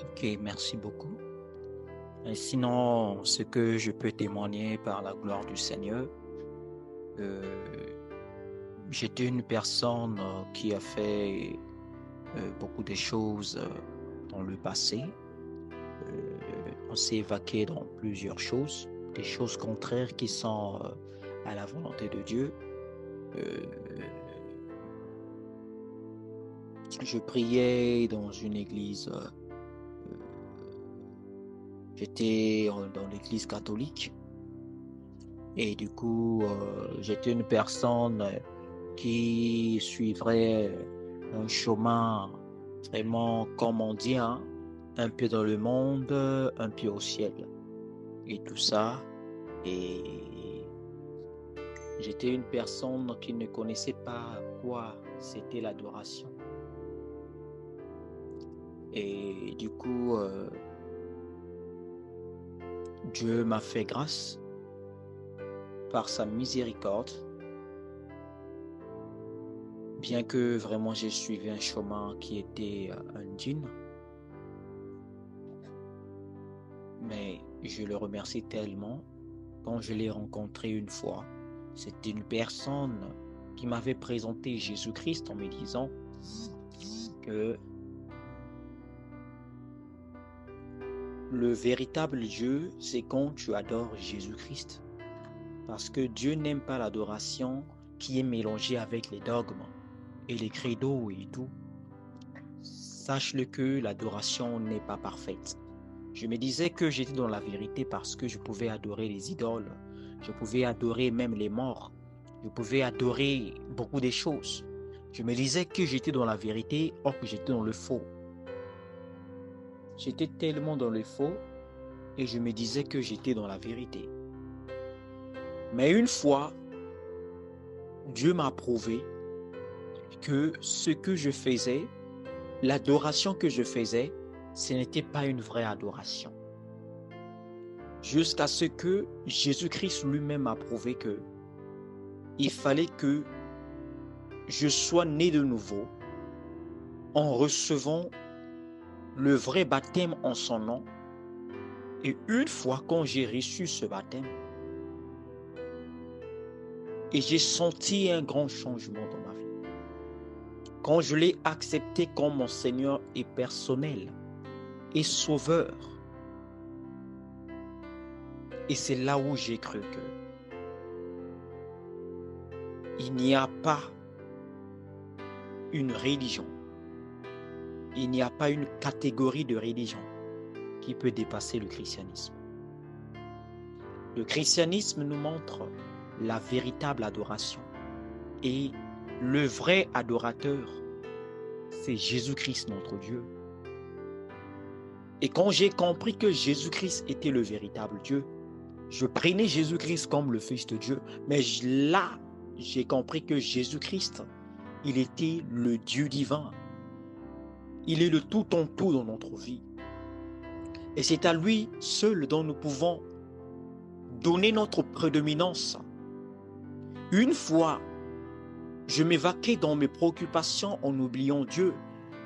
Ok, merci beaucoup. Et sinon, ce que je peux témoigner par la gloire du Seigneur, euh, j'étais une personne qui a fait beaucoup de choses dans le passé. On s'est évacué dans plusieurs choses, des choses contraires qui sont à la volonté de Dieu. Euh, je priais dans une église, j'étais dans l'église catholique. Et du coup, j'étais une personne qui suivrait un chemin vraiment, comme on dit, hein, un pied dans le monde, un pied au ciel. Et tout ça. Et j'étais une personne qui ne connaissait pas quoi c'était l'adoration. Et du coup, Dieu m'a fait grâce par sa miséricorde. Bien que vraiment j'ai suivi un chemin qui était indigne, mais je le remercie tellement. Quand je l'ai rencontré une fois, c'était une personne qui m'avait présenté Jésus-Christ en me disant que le véritable Dieu, c'est quand tu adores Jésus-Christ. Parce que Dieu n'aime pas l'adoration qui est mélangée avec les dogmes et les credos et tout. Sache-le que l'adoration n'est pas parfaite. Je me disais que j'étais dans la vérité parce que je pouvais adorer les idoles. Je pouvais adorer même les morts. Je pouvais adorer beaucoup de choses. Je me disais que j'étais dans la vérité, or que j'étais dans le faux. J'étais tellement dans le faux et je me disais que j'étais dans la vérité. Mais une fois, Dieu m'a prouvé que ce que je faisais, l'adoration que je faisais, ce n'était pas une vraie adoration. Jusqu'à ce que Jésus-Christ lui-même a prouvé que il fallait que je sois né de nouveau en recevant le vrai baptême en son nom. Et une fois quand j'ai reçu ce baptême, et j'ai senti un grand changement dans ma vie. Quand je l'ai accepté comme mon Seigneur et personnel et Sauveur, et c'est là où j'ai cru que il n'y a pas une religion, il n'y a pas une catégorie de religion qui peut dépasser le christianisme. Le christianisme nous montre la véritable adoration. Et le vrai adorateur, c'est Jésus-Christ, notre Dieu. Et quand j'ai compris que Jésus-Christ était le véritable Dieu, je prenais Jésus-Christ comme le Fils de Dieu. Mais là, j'ai compris que Jésus-Christ, il était le Dieu divin. Il est le tout en tout dans notre vie. Et c'est à lui seul dont nous pouvons donner notre prédominance. Une fois, je m'évaquais dans mes préoccupations en oubliant Dieu.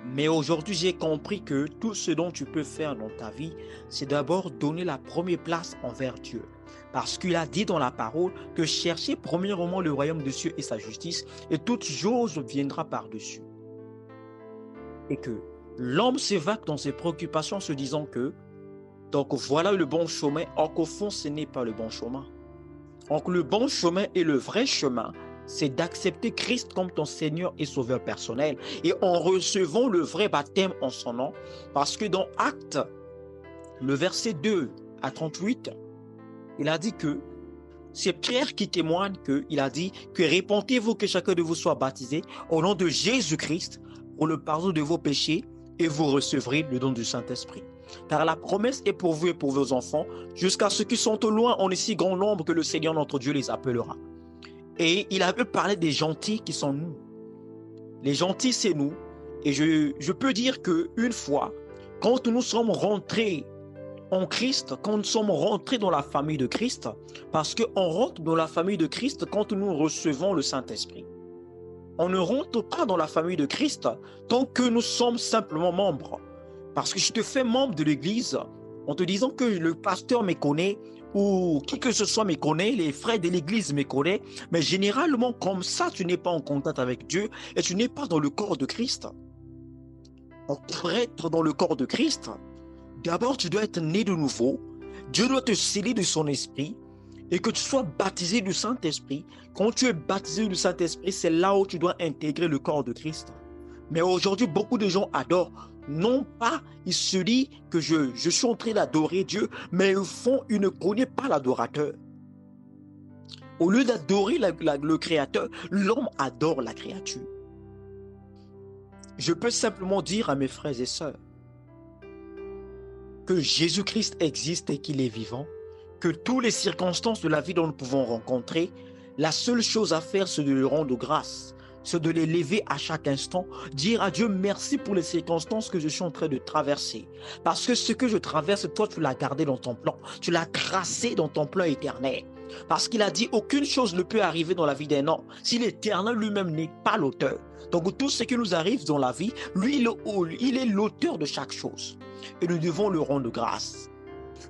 Mais aujourd'hui, j'ai compris que tout ce dont tu peux faire dans ta vie, c'est d'abord donner la première place envers Dieu. Parce qu'il a dit dans la parole que cherchez premièrement le royaume de Dieu et sa justice, et toute chose viendra par-dessus. Et que l'homme s'évaque dans ses préoccupations se disant que, donc voilà le bon chemin, or qu'au fond, ce n'est pas le bon chemin. Donc le bon chemin et le vrai chemin, c'est d'accepter Christ comme ton Seigneur et Sauveur personnel et en recevant le vrai baptême en son nom. Parce que dans Actes, le verset 2 à 38, il a dit que c'est Pierre qui témoigne qu'il a dit que répentez-vous que chacun de vous soit baptisé au nom de Jésus-Christ pour le pardon de vos péchés et vous recevrez le don du Saint-Esprit. Car la promesse est pour vous et pour vos enfants, jusqu'à ceux qui sont au loin en si grand nombre que le Seigneur notre Dieu les appellera. Et il a parlé des gentils qui sont nous. Les gentils, c'est nous. Et je peux dire qu'une fois, quand nous sommes rentrés en Christ, quand nous sommes rentrés dans la famille de Christ, parce qu'on rentre dans la famille de Christ quand nous recevons le Saint-Esprit. On ne rentre pas dans la famille de Christ tant que nous sommes simplement membres. Parce que je te fais membre de l'église en te disant que le pasteur me connaît ou qui que ce soit me connaît, les frères de l'église me connaissent, mais généralement comme ça, tu n'es pas en contact avec Dieu et tu n'es pas dans le corps de Christ. Pour être dans le corps de Christ, d'abord tu dois être né de nouveau, Dieu doit te sceller de son esprit et que tu sois baptisé du Saint-Esprit. Quand tu es baptisé du Saint-Esprit, c'est là où tu dois intégrer le corps de Christ. Mais aujourd'hui, beaucoup de gens adorent. Non pas, ils se disent que je suis en train d'adorer Dieu, mais ils ne connaissent pas l'adorateur. Au lieu d'adorer le Créateur, l'homme adore la créature. Je peux simplement dire à mes frères et sœurs que Jésus-Christ existe et qu'il est vivant, que toutes les circonstances de la vie dont nous pouvons rencontrer, la seule chose à faire, c'est de lui rendre grâce. C'est de les lever à chaque instant, dire à Dieu merci pour les circonstances que je suis en train de traverser. Parce que ce que je traverse, toi, tu l'as gardé dans ton plan. Tu l'as tracé dans ton plan éternel. Parce qu'il a dit, aucune chose ne peut arriver dans la vie d'un homme si l'Éternel lui-même n'est pas l'auteur. Donc tout ce qui nous arrive dans la vie, lui, il est l'auteur de chaque chose. Et nous devons le rendre grâce.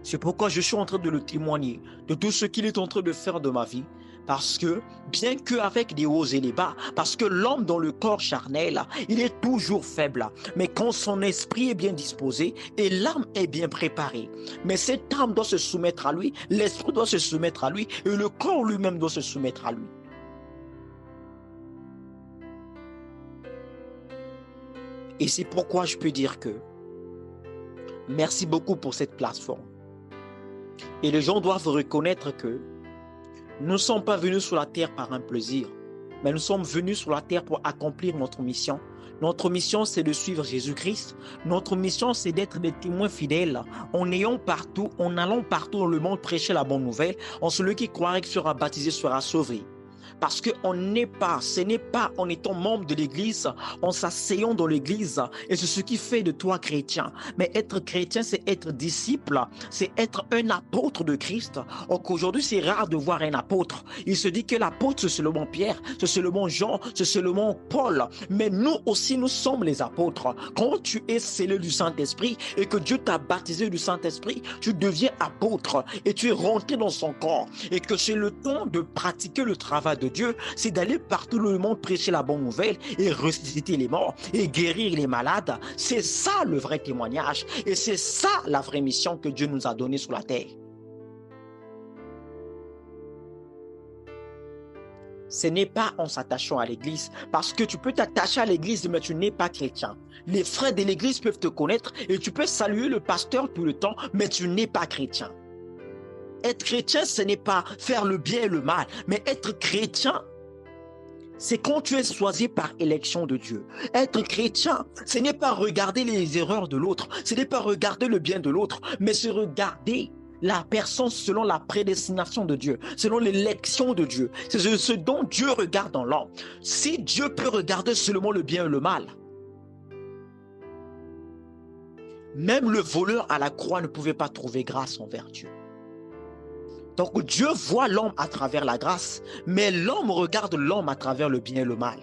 C'est pourquoi je suis en train de le témoigner de tout ce qu'il est en train de faire de ma vie. Parce que, bien qu'avec des hauts et des bas, parce que l'homme dans le corps charnel, il est toujours faible. Mais quand son esprit est bien disposé et l'âme est bien préparée, mais cette âme doit se soumettre à lui, l'esprit doit se soumettre à lui et le corps lui-même doit se soumettre à lui. Et c'est pourquoi je peux dire que merci beaucoup pour cette plateforme. Et les gens doivent reconnaître que nous ne sommes pas venus sur la terre par un plaisir, mais nous sommes venus sur la terre pour accomplir notre mission. Notre mission, c'est de suivre Jésus-Christ. Notre mission, c'est d'être des témoins fidèles en allant partout dans le monde prêcher la bonne nouvelle. En celui qui croira qu'il sera baptisé sera sauvé. Parce que ce n'est pas en étant membre de l'église, en s'asseyant dans l'église, et c'est ce qui fait de toi chrétien. Mais être chrétien, c'est être disciple, c'est être un apôtre de Christ. Or qu'aujourd'hui, c'est rare de voir un apôtre. Il se dit que l'apôtre, c'est seulement Pierre, c'est seulement Jean, c'est seulement Paul. Mais nous aussi, nous sommes les apôtres. Quand tu es scellé du Saint-Esprit et que Dieu t'a baptisé du Saint-Esprit, tu deviens apôtre et tu es rentré dans son corps. Et que c'est le temps de pratiquer le travail de Dieu, c'est d'aller partout dans le monde prêcher la bonne nouvelle et ressusciter les morts et guérir les malades. C'est ça le vrai témoignage et c'est ça la vraie mission que Dieu nous a donnée sur la terre. Ce n'est pas en s'attachant à l'église, parce que tu peux t'attacher à l'église mais tu n'es pas chrétien. Les frères de l'église peuvent te connaître et tu peux saluer le pasteur tout le temps, mais tu n'es pas chrétien. Être chrétien, ce n'est pas faire le bien et le mal, mais être chrétien, c'est quand tu es choisi par élection de Dieu. Être chrétien, ce n'est pas regarder les erreurs de l'autre, ce n'est pas regarder le bien de l'autre, mais c'est regarder la personne selon la prédestination de Dieu, selon l'élection de Dieu. C'est ce dont Dieu regarde dans l'homme. Si Dieu peut regarder seulement le bien et le mal, même le voleur à la croix ne pouvait pas trouver grâce envers Dieu. Donc Dieu voit l'homme à travers la grâce, mais l'homme regarde l'homme à travers le bien et le mal.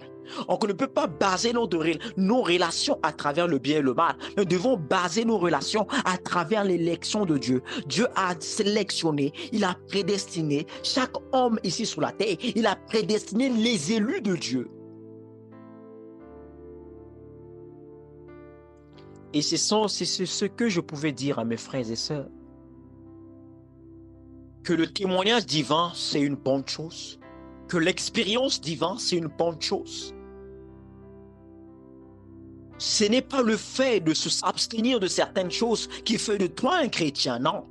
Donc on ne peut pas baser nos relations à travers le bien et le mal. Nous devons baser nos relations à travers l'élection de Dieu. Dieu a sélectionné, il a prédestiné chaque homme ici sur la terre. Il a prédestiné les élus de Dieu. Et c'est ce que je pouvais dire à mes frères et sœurs. Que le témoignage divin, c'est une bonne chose. Que l'expérience divine, c'est une bonne chose. Ce n'est pas le fait de s'abstenir de certaines choses qui fait de toi un chrétien, non.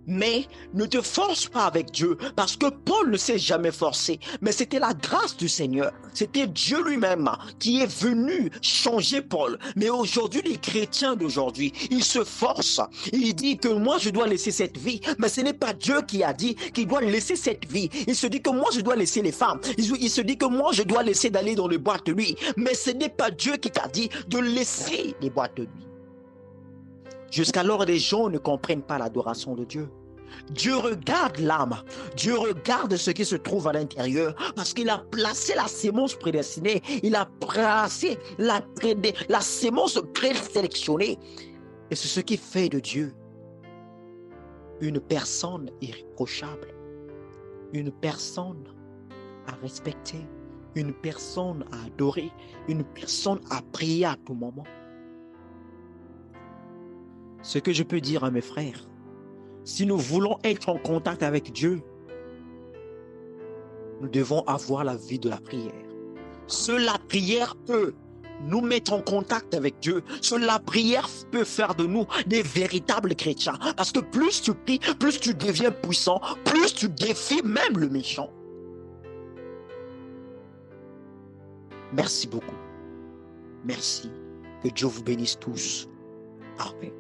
Mais ne te force pas avec Dieu, parce que Paul ne s'est jamais forcé, mais c'était la grâce du Seigneur. C'était Dieu lui-même qui est venu changer Paul. Mais aujourd'hui, les chrétiens d'aujourd'hui, ils se forcent. Ils disent que moi, je dois laisser cette vie, mais ce n'est pas Dieu qui a dit qu'il doit laisser cette vie. Il se dit que moi, je dois laisser les femmes. Il se dit que moi, je dois laisser d'aller dans les boîtes de nuit. Mais ce n'est pas Dieu qui t'a dit de laisser les boîtes de nuit. Jusqu'alors, les gens ne comprennent pas l'adoration de Dieu. Dieu regarde l'âme, Dieu regarde ce qui se trouve à l'intérieur parce qu'il a placé la sémence prédestinée, il a placé la sémence présélectionnée. Et c'est ce qui fait de Dieu une personne irréprochable, une personne à respecter, une personne à adorer, une personne à prier à tout moment. Ce que je peux dire à mes frères, si nous voulons être en contact avec Dieu, nous devons avoir la vie de la prière. Seule la prière peut nous mettre en contact avec Dieu. Seule la prière peut faire de nous des véritables chrétiens. Parce que plus tu pries, plus tu deviens puissant, plus tu défies même le méchant. Merci beaucoup. Merci. Que Dieu vous bénisse tous. Amen.